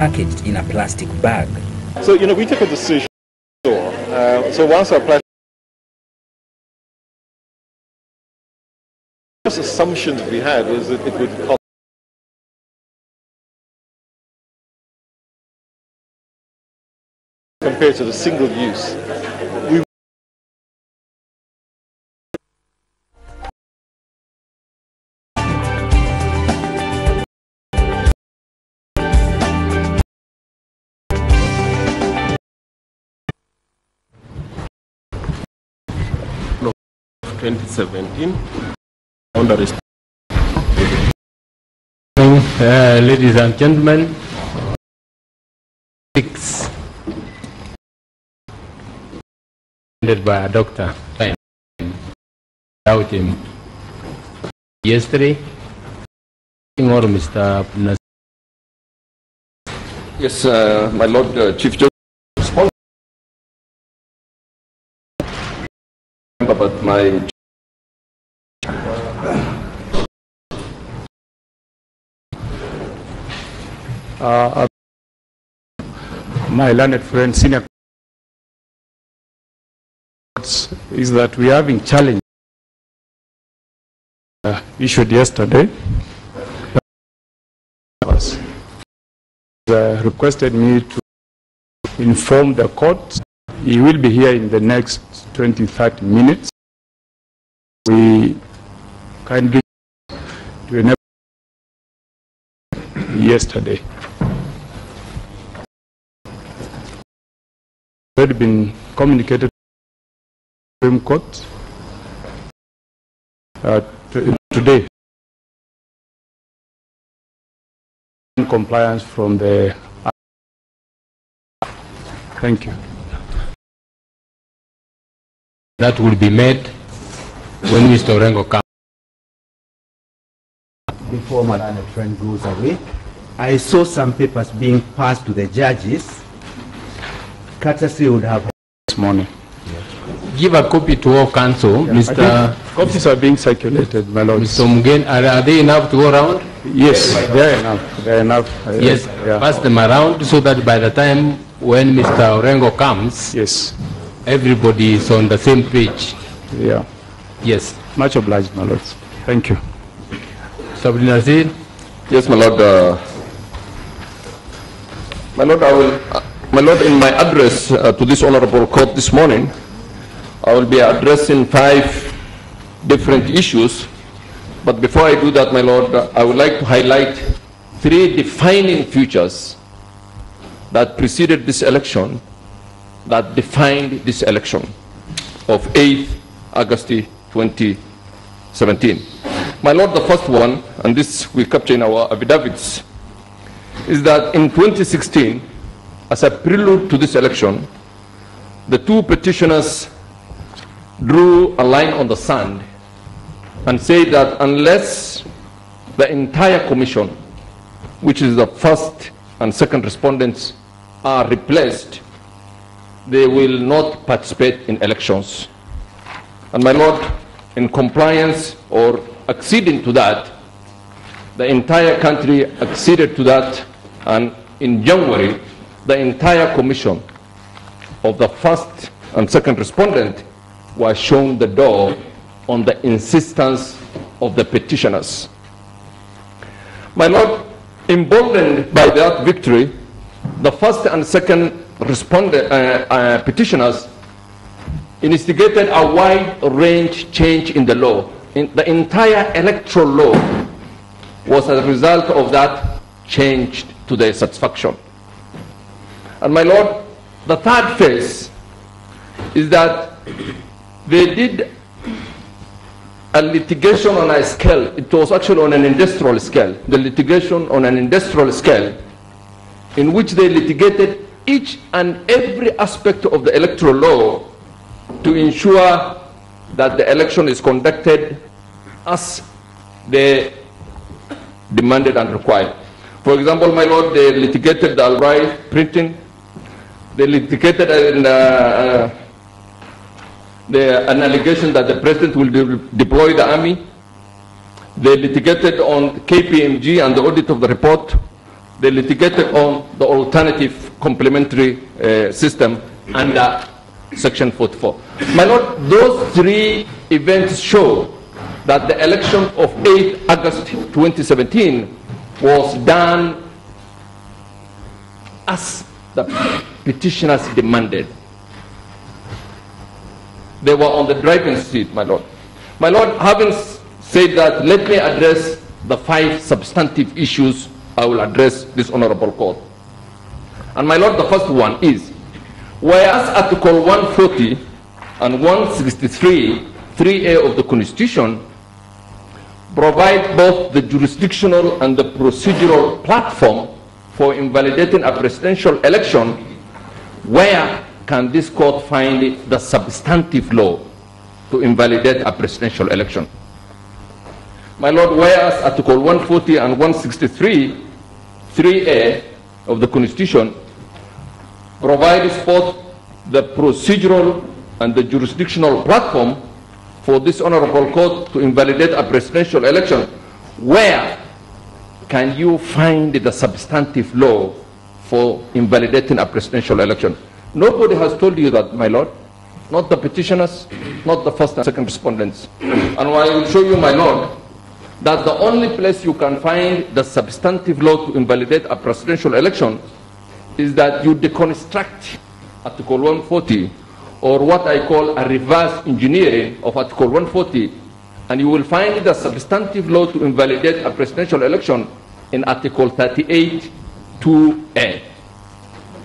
packaged in a plastic bag. So, we took a decision. So once our plastic assumptions we had was that it would cost compared to the single use. Of 2017. Ladies and gentlemen, 6 by a doctor without him yesterday or Mr. Yes, my Lord Chief Justice. But my learned friend, senior is that we are having challenge issued yesterday. Requested me to inform the court. He will be here in the next 20-30 minutes. We kindly to enable yesterday. Already been communicated to the Supreme Court today in compliance from the. Thank you. That will be made when Mr. Orengo comes. Before my learned friend goes away, I saw some papers being passed to the judges. Courtesy would have This morning. Give a copy to all counsel, yeah, Mr. Copies are being circulated, my lord. Mr. Mugen, are they enough to go around? Yes, they are enough. They are enough. Yes, yeah. Pass them around so that by the time when Mr. Orengo comes, yes, everybody is on the same page. Yeah. Yes. Much obliged, my lord. Thank you. Sabri Nazir? Yes, my lord. My lord, my lord, in my address to this honorable court this morning, I will be addressing 5 different issues. But before I do that, my lord, I would like to highlight 3 defining features that preceded this election, that defined this election of 8th August 2017. My lord, the first one, and this we capture in our affidavits, is that in 2016, as a prelude to this election, the 2 petitioners drew a line on the sand and said that unless the entire commission, which is the first and second respondents, are replaced, they will not participate in elections. And my lord, in compliance or acceding to that, the entire country acceded to that, and in January, the entire commission of the first and second respondent was shown the door on the insistence of the petitioners. My lord, emboldened by that victory, the first and second petitioners instigated a wide-range change in the law. The entire electoral law was a result of that changed to their satisfaction. And my lord, the third phase is that they did a litigation on a scale. It was actually on an industrial scale. The litigation on an industrial scale in which they litigated each and every aspect of the electoral law to ensure that the election is conducted as they demanded and required. For example, my lord, they litigated the Albright printing. They litigated an allegation that the president will deploy the army. They litigated on KPMG and the audit of the report. they litigated on the alternative complementary system under Section 44. My Lord, those three events show that the election of 8 August 2017 was done as the petitioners demanded. They were on the driving seat, my Lord. My Lord, having said that, let me address the 5 substantive issues I will address this Honorable Court. And my Lord, the first one is, whereas Article 140 and 163, 3A of the Constitution provide both the jurisdictional and the procedural platform for invalidating a presidential election, where can this court find the substantive law to invalidate a presidential election? My Lord, whereas Article 140 and 163, 3A of the Constitution provides both the procedural and the jurisdictional platform for this Honorable Court to invalidate a presidential election, where can you find the substantive law for invalidating a presidential election? Nobody has told you that, my Lord. Not the petitioners, not the first and second respondents. And I will show you, my Lord, that the only place you can find the substantive law to invalidate a presidential election is that you deconstruct Article 140, or what I call a reverse engineering of Article 140, and you will find the substantive law to invalidate a presidential election in Article 38, 2A.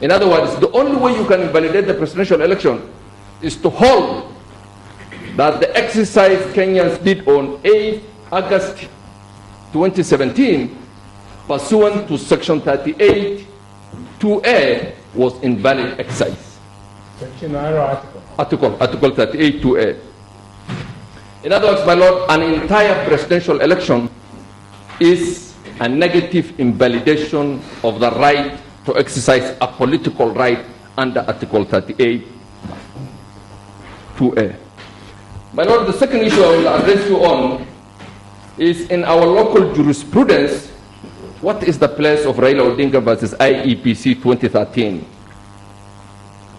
In other words, the only way you can invalidate the presidential election is to hold that the exercise Kenyans did on 8 August 2017, pursuant to Section 38, 2A, was invalid exercise. Section or article? Article 38, 2A. In other words, my Lord, an entire presidential election is a negative invalidation of the right to exercise a political right under Article 38, 2A. My Lord, the second issue I will address you on is, in our local jurisprudence, what is the place of Raila Odinga versus IEPC 2013?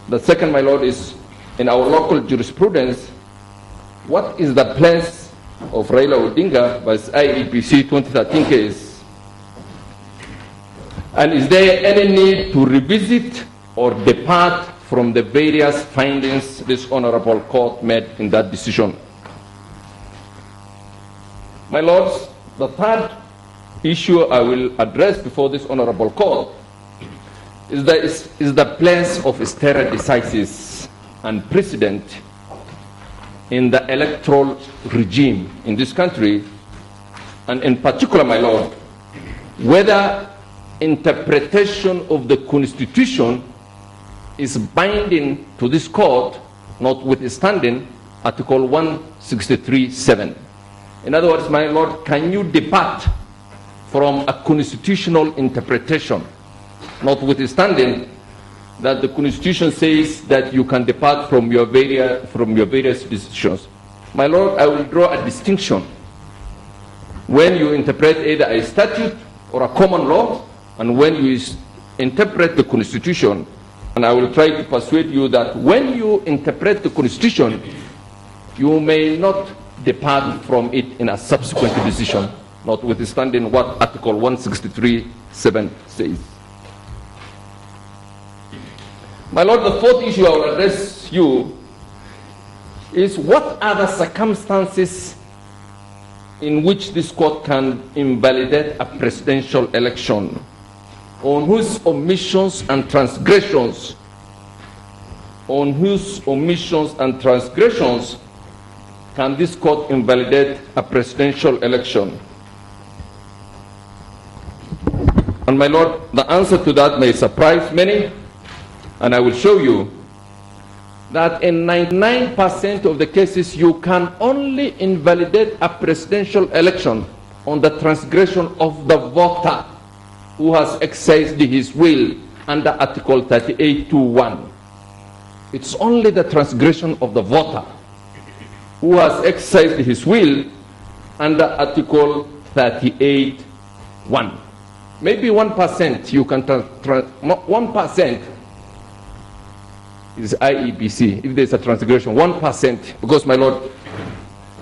The second, my Lord, is, in our local jurisprudence, what is the place of Raila Odinga versus IEPC 2013 case? And is there any need to revisit or depart from the various findings this Honorable Court made in that decision? My Lords, the third issue I will address before this Honorable Court is the place of stare decisis and precedent in the electoral regime in this country, and in particular, my Lord, whether interpretation of the Constitution is binding to this court, notwithstanding Article 163(7). In other words, my Lord, can you depart from a constitutional interpretation, notwithstanding that the Constitution says that you can depart from your various decisions? My Lord, I will draw a distinction when you interpret either a statute or a common law, and when you interpret the Constitution. And I will try to persuade you that when you interpret the Constitution, you may not depart from it in a subsequent decision, notwithstanding what Article 163(7) says. My Lord, the fourth issue I will address you is, what are the circumstances in which this court can invalidate a presidential election? On whose omissions and transgressions can this court invalidate a presidential election? And my Lord, the answer to that may surprise many, and I will show you that in 99% of the cases you can only invalidate a presidential election on the transgression of the voter who has exercised his will under Article 38(2)(1). It's only the transgression of the voter who has exercised his will under Article 38(1). maybe 1% you can 1% is IEBC, if there's a transgression, 1%, because, my Lord,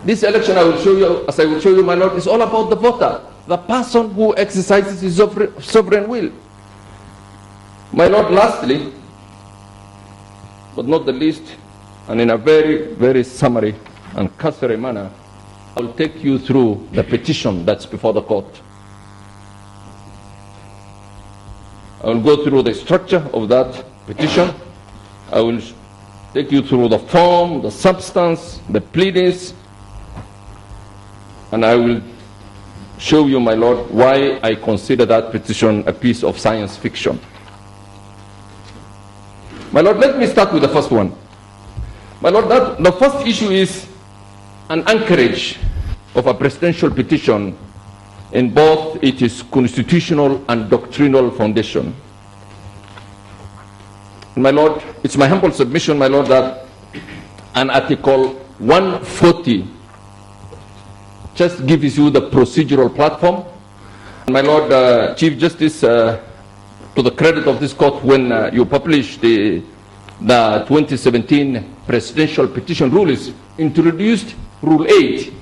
this election I will show you, as I will show you, my Lord, is all about the voter, the person who exercises his sovereign will. My Lord, lastly, but not the least, and in a very, very summary and cursory manner, I will take you through the petition that's before the court. I will go through the structure of that petition. I will take you through the form, the substance, the pleadings, and I will show you, my Lord, why I consider that petition a piece of science fiction. My Lord, let me start with the first one. My Lord, the first issue is an anchorage of a presidential petition in both its constitutional and doctrinal foundation. My Lord, it's my humble submission, my Lord, that an Article 140 just gives you the procedural platform. My Lord, Chief Justice, to the credit of this court, when you published the 2017 presidential petition rules, introduced Rule 8,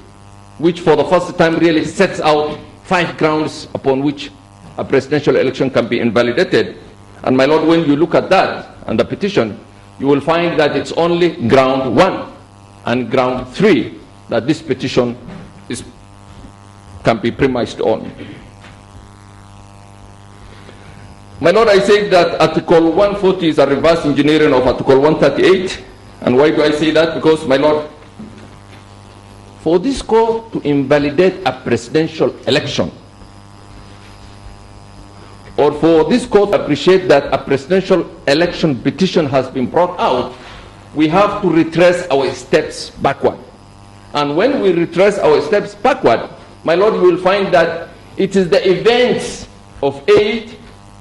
which for the first time really sets out 5 grounds upon which a presidential election can be invalidated. And my Lord, when you look at that and the petition, you will find that it's only ground 1 and ground 3 that this petition can be premised on. My Lord, I say that Article 140 is a reverse engineering of Article 138. And why do I say that? Because, my Lord, for this court to invalidate a presidential election, or for this court to appreciate that a presidential election petition has been brought out, we have to retrace our steps backward. And when we retrace our steps backward, my Lord, you will find that it is the events of 8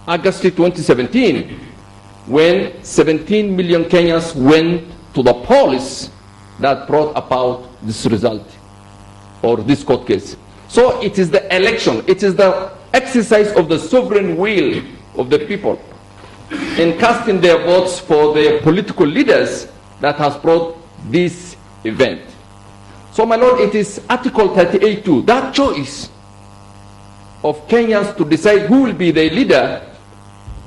August 2017, when 17 million Kenyans went to the polls, that brought about this result, or this court case. So it is the election, it is the exercise of the sovereign will of the people in casting their votes for their political leaders that has brought this event. So, my Lord, it is Article 38.2, that choice of Kenyans to decide who will be their leader,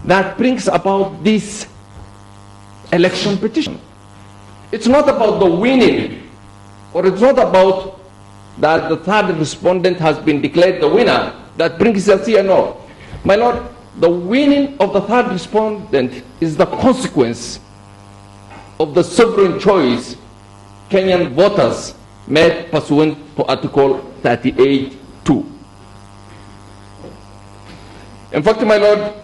that brings about this election petition. It's not about the winning, or it's not about that the third respondent has been declared the winner that brings us here. No. My Lord, the winning of the third respondent is the consequence of the sovereign choice Kenyan voters made pursuant to Article 38.2. In fact, my Lord,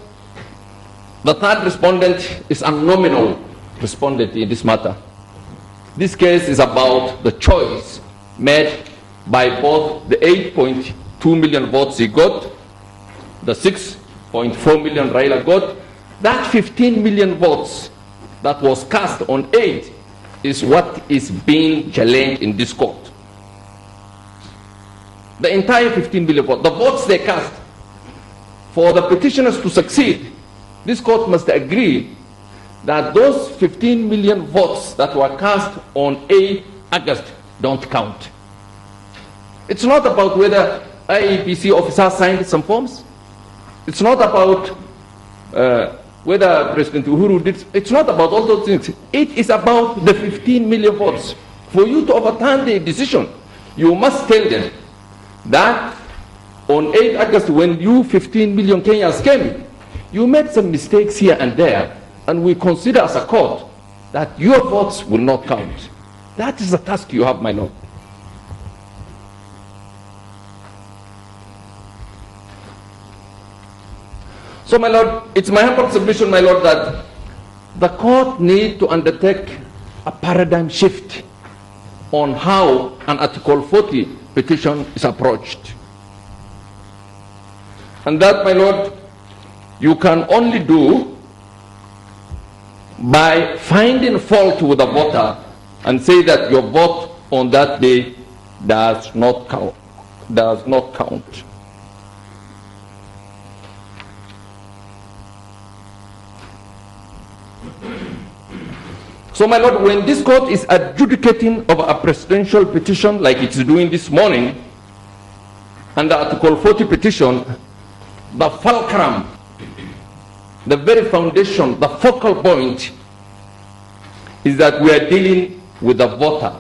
the third respondent is a nominal respondent in this matter. This case is about the choice made by both the 8.2 million votes he got, the 6.4 million Raila got. That 15 million votes that was cast on 8 is what is being challenged in this court. The entire 15 million votes, the votes they cast. For the petitioners to succeed, this court must agree that those 15 million votes that were cast on 8 August don't count. It's not about whether IEBC officers signed some forms. It's not about whether President Uhuru did. It's not about all those things. It is about the 15 million votes. For you to overturn the decision, you must tell them that on 8 August, when you 15 million Kenyans came, you made some mistakes here and there, and we consider as a court that your votes will not count. That is the task you have, my Lord. So, my Lord, it's my humble submission, my Lord, that the court need to undertake a paradigm shift on how an Article 40 petition is approached. And that, my Lord, you can only do by finding fault with the voter and say that your vote on that day does not count. So, my Lord, when this court is adjudicating of a presidential petition like it's doing this morning, under Article 40 petition, the fulcrum, the very foundation, the focal point is that we are dealing with the voter,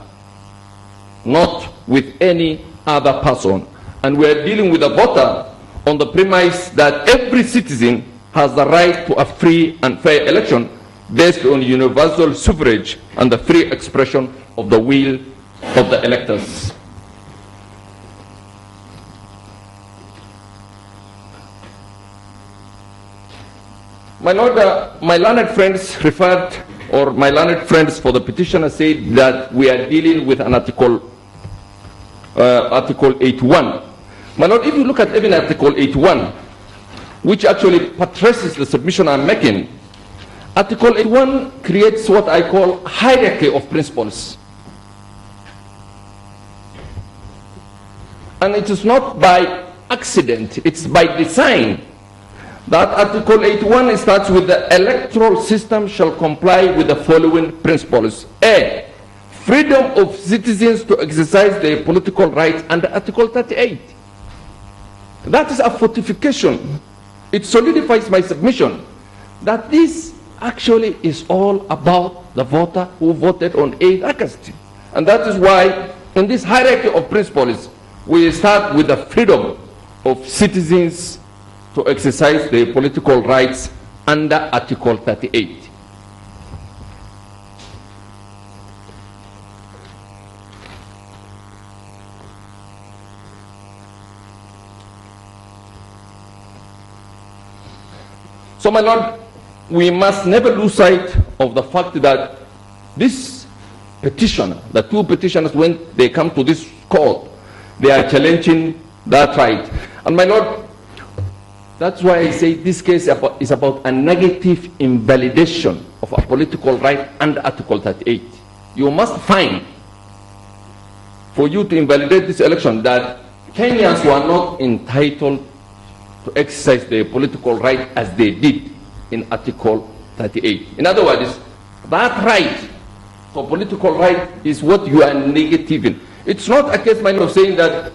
not with any other person. And we are dealing with the voter on the premise that every citizen has the right to a free and fair election based on universal suffrage and the free expression of the will of the electors. My Lord, my learned friends referred, or my learned friends for the petitioner said that we are dealing with an Article 81. My Lord, if you look at even Article 81, which actually buttresses the submission I'm making, Article 81 creates what I call hierarchy of principles. And it is not by accident, it's by design. That Article 81 starts with the electoral system shall comply with the following principles. A, freedom of citizens to exercise their political rights under Article 38. That is a fortification. It solidifies my submission that this actually is all about the voter who voted on 8 August. And that is why in this hierarchy of principles, we start with the freedom of citizens to exercise their political rights under Article 38. So, my Lord, we must never lose sight of the fact that this petitioner, the two petitioners, when they come to this court, they are challenging that right. And my Lord, that's why I say this case is about a negative invalidation of a political right under Article 38. You must find, for you to invalidate this election, that Kenyans were not entitled to exercise their political right as they did in Article 38. In other words, that right for political right is what you are negativing. It's not a case, my Lord, of saying that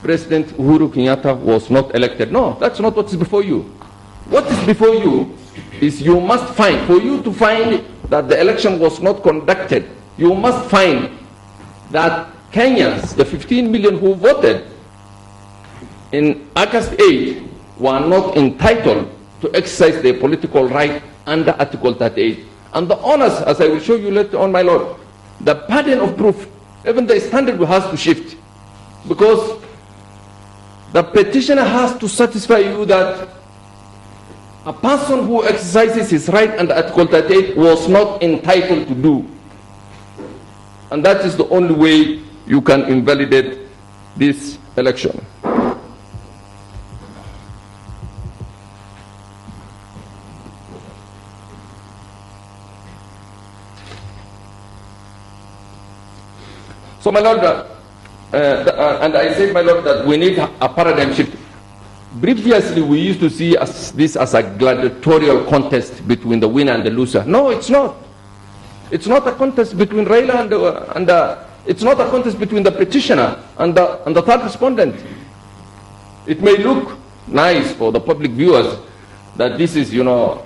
President Uhuru Kenyatta was not elected. No, that's not what is before you. What is before you is you must find, for you to find that the election was not conducted, you must find that Kenyans, the 15 million who voted in August 8, were not entitled to exercise their political right under Article 38. And the honors, as I will show you later on, my Lord, the burden of proof, even the standard has to shift. Because the petitioner has to satisfy you that a person who exercises his right under Article 38 was not entitled to do. And that is the only way you can invalidate this election. So, my Lord, and I said, my Lord, that we need a paradigm shift. Previously, we used to see this as a gladiatorial contest between the winner and the loser. No, it's not. It's not a contest between Raila and it's not a contest between the petitioner and the third respondent. It may look nice for the public viewers that this is, you know,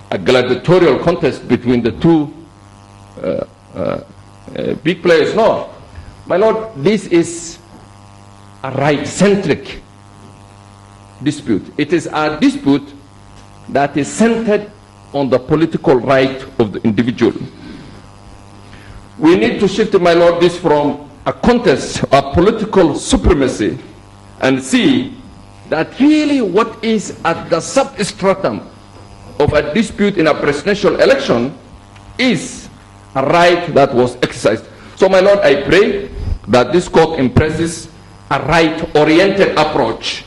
a gladiatorial contest between the two big players. No. My Lord, this is a right-centric dispute. It is a dispute that is centered on the political right of the individual. We need to shift, my Lord, this from a contest of political supremacy and see that really what is at the substratum of a dispute in a presidential election is a right that was exercised. So, my Lord, I pray that this court impresses a right-oriented approach,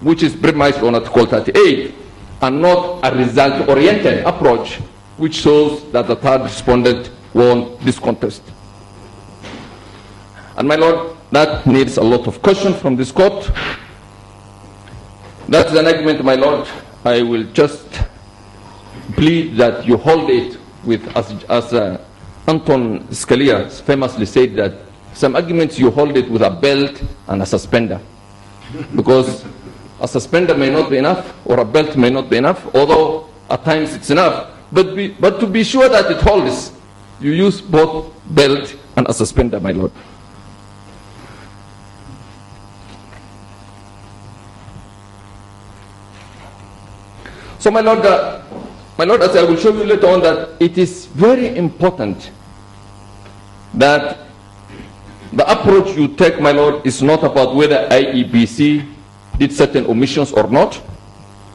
which is premised on Article 38, and not a result-oriented approach, which shows that the third respondent won this contest. And, my Lord, that needs a lot of caution from this court. That's an argument, my Lord, I will just plead that you hold it with, as Anton Scalia famously said, that some arguments you hold it with a belt and a suspender. Because a suspender may not be enough, or a belt may not be enough, although at times it's enough. But to be sure that it holds, you use both belt and a suspender, my lord. So, my lord, as I will show you later on, that it is very important that the approach you take, my lord, is not about whether IEBC did certain omissions or not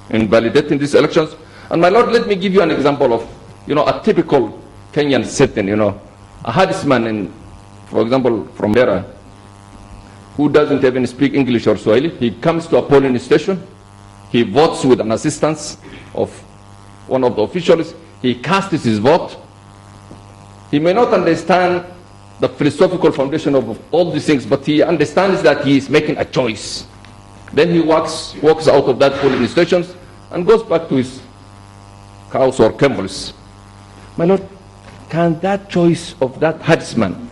in validating these elections. And my lord, let me give you an example of, a typical Kenyan setting, a herdsman, for example, from Dera, who doesn't even speak English or Swahili. He comes to a polling station, he votes with an assistance of one of the officials, he casts his vote. He may not understand the philosophical foundation of all these things, but he understands that he is making a choice. Then he walks out of that polling station and goes back to his cows or camels. My lord, can that choice of that herdsman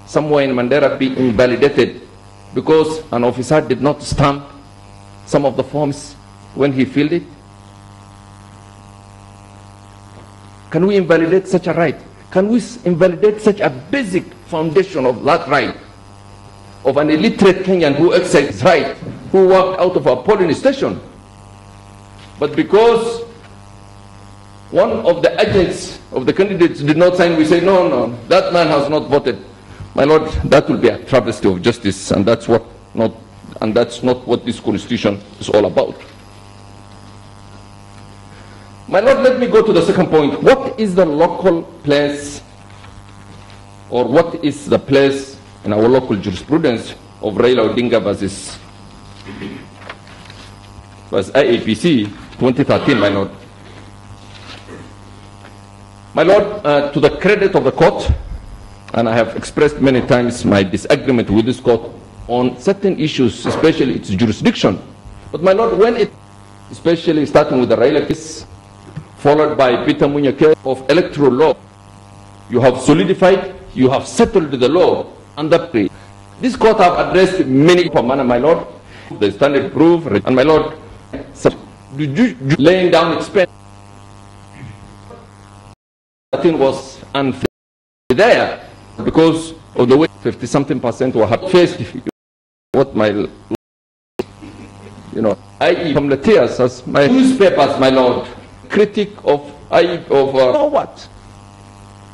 somewhere in Mandera be invalidated because an officer did not stamp some of the forms when he filled it? Can we invalidate such a right? Can we invalidate such a basic foundation of that right of an illiterate Kenyan who exercised his right, who walked out of a polling station? But because one of the agents of the candidates did not sign, we say, no, that man has not voted. My lord, that will be a travesty of justice, and that's not what this constitution is all about. My lord, let me go to the second point. What is the local place, or what is the place in our local jurisprudence of Raila Odinga versus IEBC 2013, my lord? My lord, to the credit of the court, and I have expressed many times my disagreement with this court on certain issues, especially its jurisdiction. But my lord, when it, especially starting with the Raila case, followed by Peter Munya case of electoral law, you have solidified, you have settled the law under plea. This court have addressed many manner, my lord, the standard proof, and my lord, laying down expense. Nothing was unfair there because of the way 50-something% were faced. What my, I.e. from the tears as my newspapers, my lord, critic of what?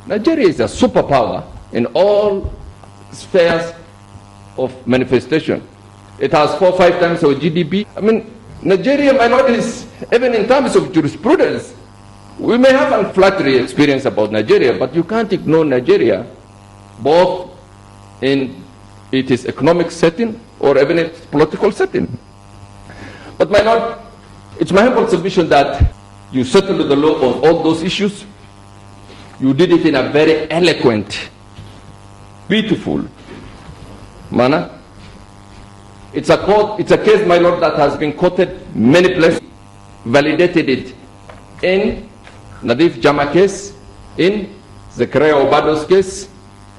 Nigeria is a superpower in all spheres of manifestation. It has 4 or 5 times our GDP. I mean, Nigeria, my lord, is, even in terms of jurisprudence, we may have unflattering experience about Nigeria, but you can't ignore Nigeria, both in its economic setting or even its political setting. But my lord, it's my humble submission that you settled the law on all those issues. You did it in a very eloquent, beautiful manner. It's a case, my lord, that has been quoted many places, validated it in Nadif Jama case, in Zechariah Obado's case,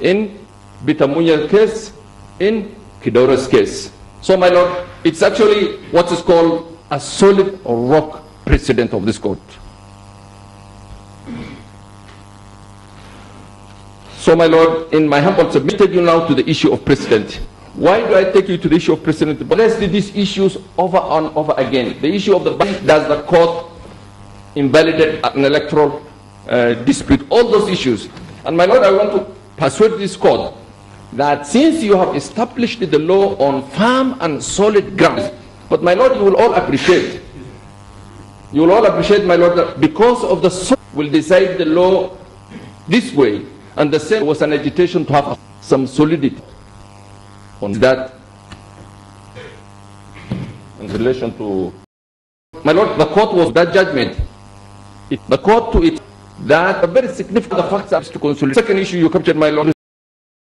in Bitamunya case, in Kidora's case. So, my lord, it's actually what is called a solid rock precedent of this court. So, my lord, in my humble submitted you now to the issue of precedent. Why do I take you to the issue of precedent? But let's do these issues over and over again. The issue of the bank, does the court invalidate an electoral dispute? All those issues. And my lord, I want to persuade this court that since you have established the law on firm and solid grounds, but my lord, you will all appreciate, my lord, that because of the soul will decide the law this way, and the same was an agitation to have some solidity on that in relation to, my lord, the court was that judgment. The court to it that a very significant facts are to consolidate. Second issue you captured, my lord,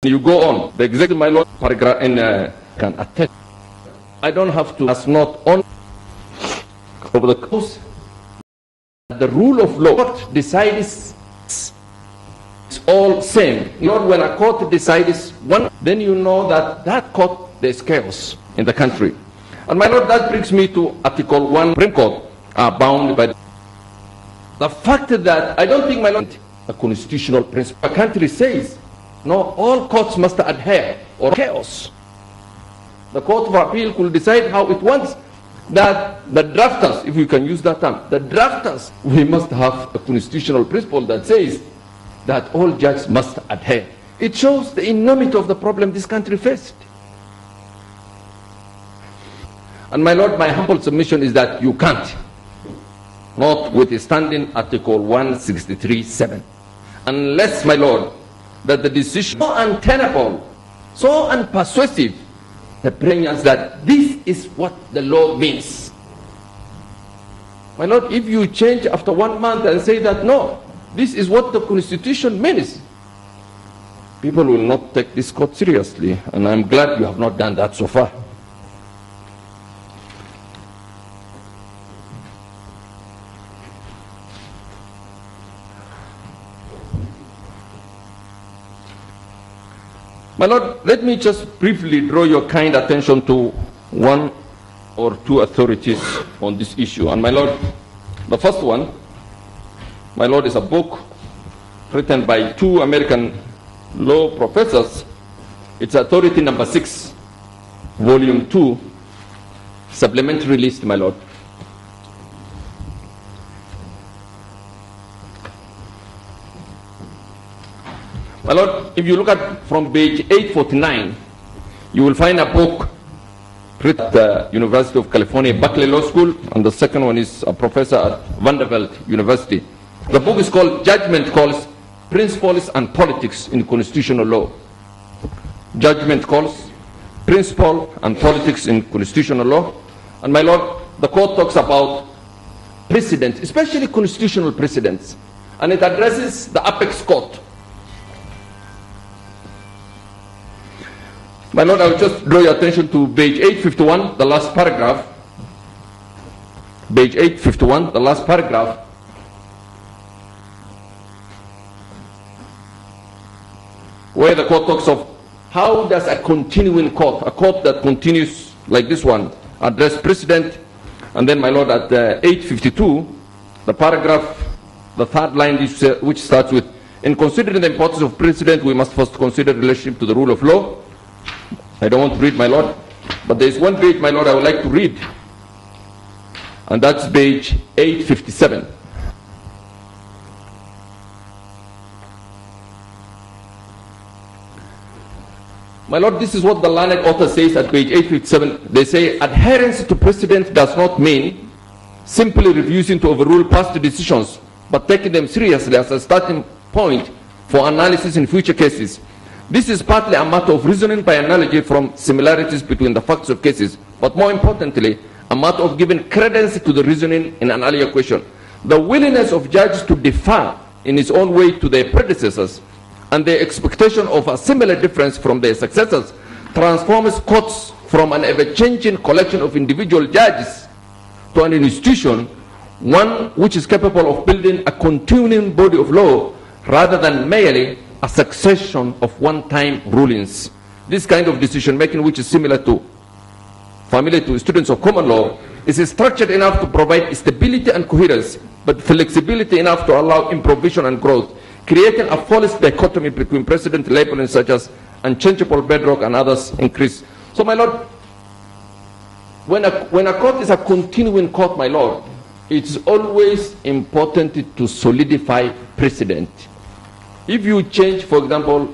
you go on. The executive, my lord, paragraph in can attest. I don't have to, that's not on over the course the rule of law decides it's all same. Not when a court decides one, then you know that that court, there's chaos in the country. And my lord, that brings me to Article 1, Supreme Court are bound by the fact that I don't think, my lord, a constitutional principle. A country says, no, all courts must adhere or chaos. The Court of Appeal could decide how it wants. That the drafters, if we can use that term, the drafters, we must have a constitutional principle that says that all judges must adhere. It shows the enormity of the problem this country faced. And my lord, my humble submission is that you can't, notwithstanding Article 163(7), unless, my lord, that the decision so untenable, so unpersuasive, that brings us that this is what the law means. My lord, if you change after 1 month and say that no, this is what the Constitution means, people will not take this court seriously, and I'm glad you have not done that so far. My lord, let me just briefly draw your kind attention to one or two authorities on this issue. And my lord, the first one, my lord, is a book written by two American law professors. It's Authority Number 6, Volume 2, supplementary list, my lord. My lord, if you look at from page 849, you will find a book written at the University of California, Berkeley Law School, and the second one is a professor at Vanderbilt University. The book is called Judgment Calls, Principles and Politics in Constitutional Law. Judgment Calls, Principle and Politics in Constitutional Law. And my lord, the court talks about precedents, especially constitutional precedents, and it addresses the apex court. My lord, I will just draw your attention to page 851, the last paragraph. Page 851, the last paragraph. Where the court talks of how does a continuing court, a court that continues like this one, address precedent. And then, my lord, at 852, the paragraph, the third line, which starts with, in considering the importance of precedent, we must first consider relationship to the rule of law. I don't want to read, my lord, but there is one page, my lord, I would like to read, and that's page 857. My lord, this is what the learned author says at page 857. They say, adherence to precedent does not mean simply refusing to overrule past decisions, but taking them seriously as a starting point for analysis in future cases. This is partly a matter of reasoning by analogy from similarities between the facts of cases, but more importantly, a matter of giving credence to the reasoning in an earlier question. The willingness of judges to defer in his own way to their predecessors and their expectation of a similar difference from their successors transforms courts from an ever-changing collection of individual judges to an institution, one which is capable of building a continuing body of law rather than merely a succession of one-time rulings. This kind of decision-making, which is familiar to students of common law, is structured enough to provide stability and coherence, but flexibility enough to allow improvisation and growth, creating a false dichotomy between precedent labelings such as unchangeable bedrock and others increase. So, my lord, when a court is a continuing court, my lord, it's always important to solidify precedent. If you change, for example,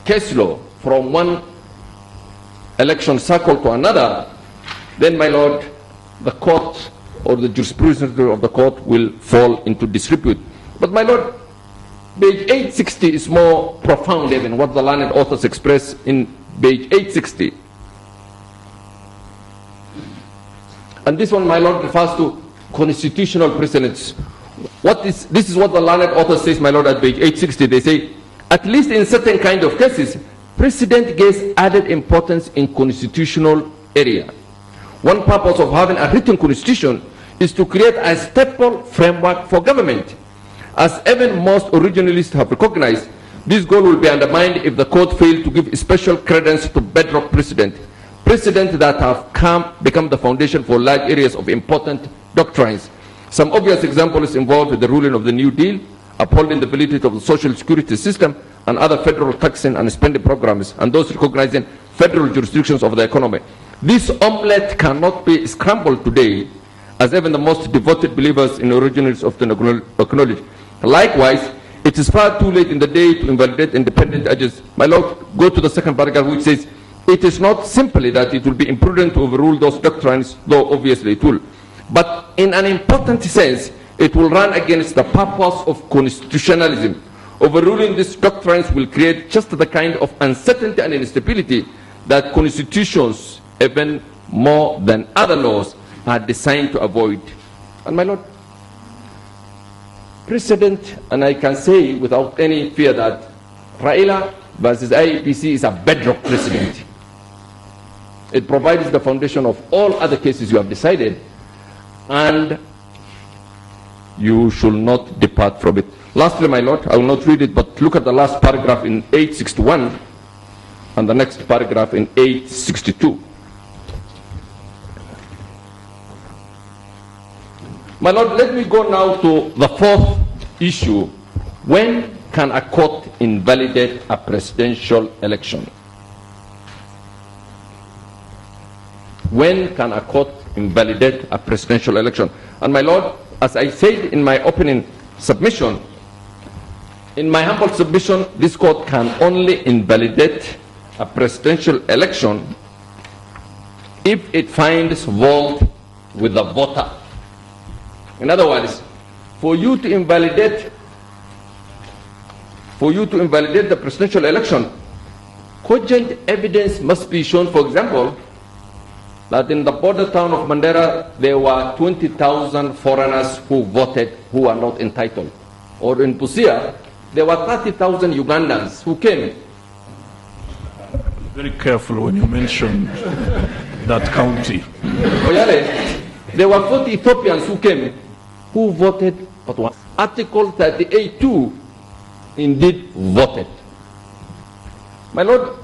case law from one election cycle to another, then, my lord, the court or the jurisprudence of the court will fall into disrepute. But, my lord, page 860 is more profound than what the learned authors express in page 860. And this one, my lord, refers to constitutional precedents. This is what the learned author says, my lord, at page 860. They say, at least in certain kind of cases, precedent gets added importance in constitutional area. One purpose of having a written constitution is to create a stable framework for government. As even most originalists have recognized, this goal will be undermined if the court fails to give special credence to bedrock precedents that have become the foundation for large areas of important doctrines. Some obvious examples involve the ruling of the New Deal, upholding the validity of the social security system and other federal taxing and spending programs, and those recognizing federal jurisdictions of the economy. This omelette cannot be scrambled today, as even the most devoted believers in originals often acknowledge. Likewise, it is far too late in the day to invalidate independent judges. My Lord, go to the second paragraph, which says, it is not simply that it will be imprudent to overrule those doctrines, though obviously it will, but in an important sense, it will run against the purpose of constitutionalism. Overruling these doctrines will create just the kind of uncertainty and instability that constitutions, even more than other laws, are designed to avoid. And my Lord, precedent, and I can say without any fear that Raila versus IEPC is a bedrock precedent. It provides the foundation of all other cases you have decided, and you should not depart from it. Lastly, my Lord, I will not read it, but look at the last paragraph in 861 and the next paragraph in 862. My Lord, let me go now to the fourth issue. When can a court invalidate a presidential election? When can a court invalidate a presidential election? And my Lord, as I said in my opening submission, in my humble submission, this court can only invalidate a presidential election if it finds fault with the voter. In other words, for you to invalidate the presidential election, cogent evidence must be shown. For example, that in the border town of Mandera, there were 20,000 foreigners who voted who are not entitled. Or in Busia, there were 30,000 Ugandans who came. Very careful when you mention that county. Oyale, there were 40 Ethiopians who came, who voted but once. Article 38(2) indeed voted. My Lord,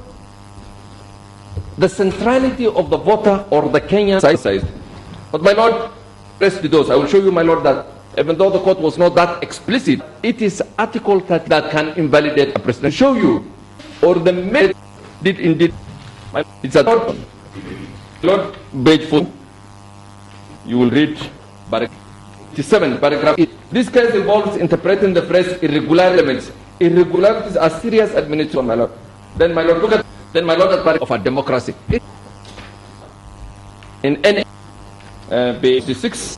the centrality of the voter or the Kenyan size. But my Lord, rest with those. I will show you, my Lord, that even though the court was not that explicit, it is article that can invalidate a president. Show you, or the merit did indeed. It's a Lord, page 4. You will read paragraph 57, paragraph 8. This case involves interpreting the phrase irregular elements. Irregularities are serious administration, my Lord. Then, my Lord, look at. Then, my Lord, at paragraph of a democracy. In any page 66,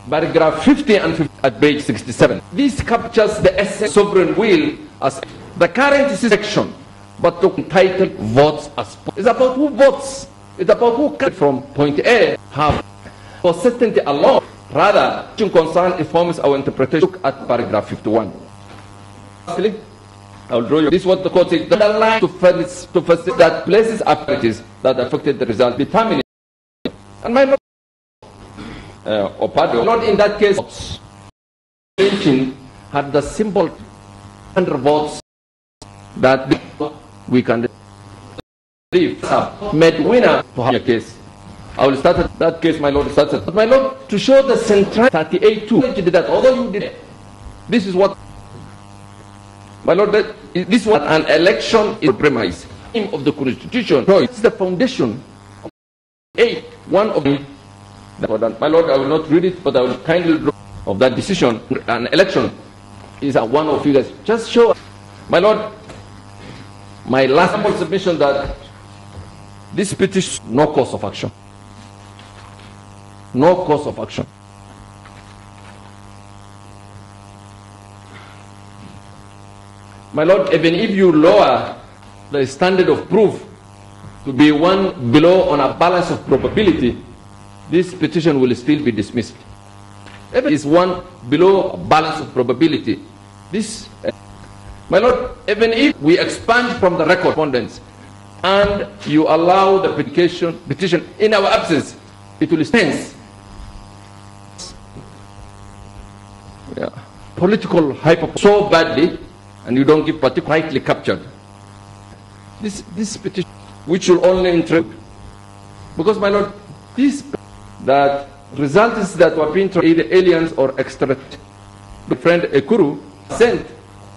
paragraph 50 and 50 at page 67. This captures the essence of sovereign will as the current section, but to entitle votes as. It's about who votes. It's about who can from point A have for certainty alone. Rather, concern informs our interpretation. Look at paragraph 51. I will draw you. This is what the court says. The line to facilitate that places activities that affected the result be terminated. And my Lord, Opado, Lord, in that case, had the symbol 100 votes that we can made winner to have a case. I will start at that case, my Lord. But my Lord, to show the central 38(2), did that. Although you did it, this is what. My Lord, this was an election is premise of the Constitution. No, it's the foundation. 1 of the. My Lord, I will not read it, but I will kindly draw of that decision. An election is one of you guys. Just show, my Lord, my last humble submission that this petition no cause of action. No cause of action. My Lord, even if you lower the standard of proof to be one below on a balance of probability, this petition will still be dismissed. If it is one below a balance of probability, this, my Lord, even if we expand from the record correspondence and you allow the petition in our absence, it will sense political hyper so badly, and you don't give rightly captured. This petition, which will only interest, because my lord, this that result is that we're being either aliens or extraterrestrial. The friend Ekuru sent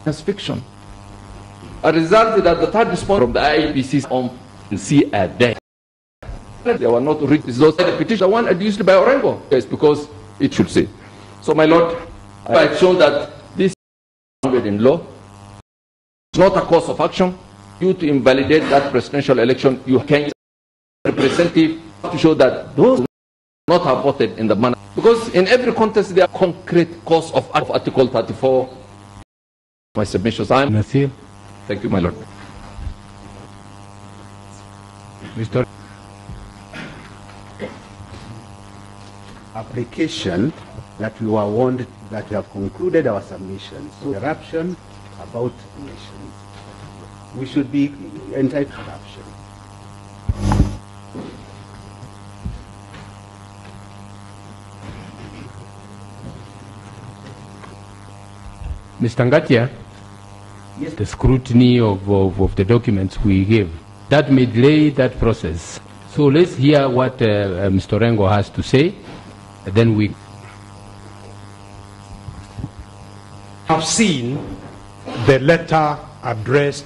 as fiction. A result is that the third response from the IEBC on see a day. They were not reached. Those the petition one adduced by Orengo. Yes, because it should say. So my lord, I have shown that this is grounded in law. It's not a course of action. You to invalidate that presidential election, you can representative to show that those not have voted in the manner. Because in every contest there are concrete cause of Article 34. My submissions. Thank you, my lord. Mr. Application that we were warned that we have concluded our submissions. So corruption about nations. We should be anti-corruption. Mr. Ngatia, yes, the scrutiny of the documents we give, that may delay that process. So let's hear what Mr. Orengo has to say, and then we have seen the letter addressed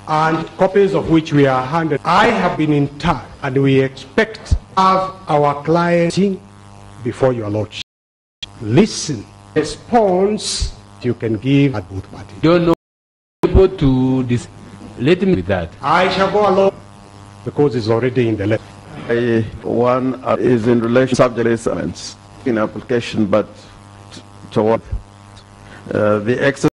and copies of which we are handed. I have been in touch, and we expect to have our client before your lordship. Listen, response you can give at both parties. Don't know able to this. Let me with that. I shall go along because it's already in the letter. One is in relation to subject elements in application, but to what the exercise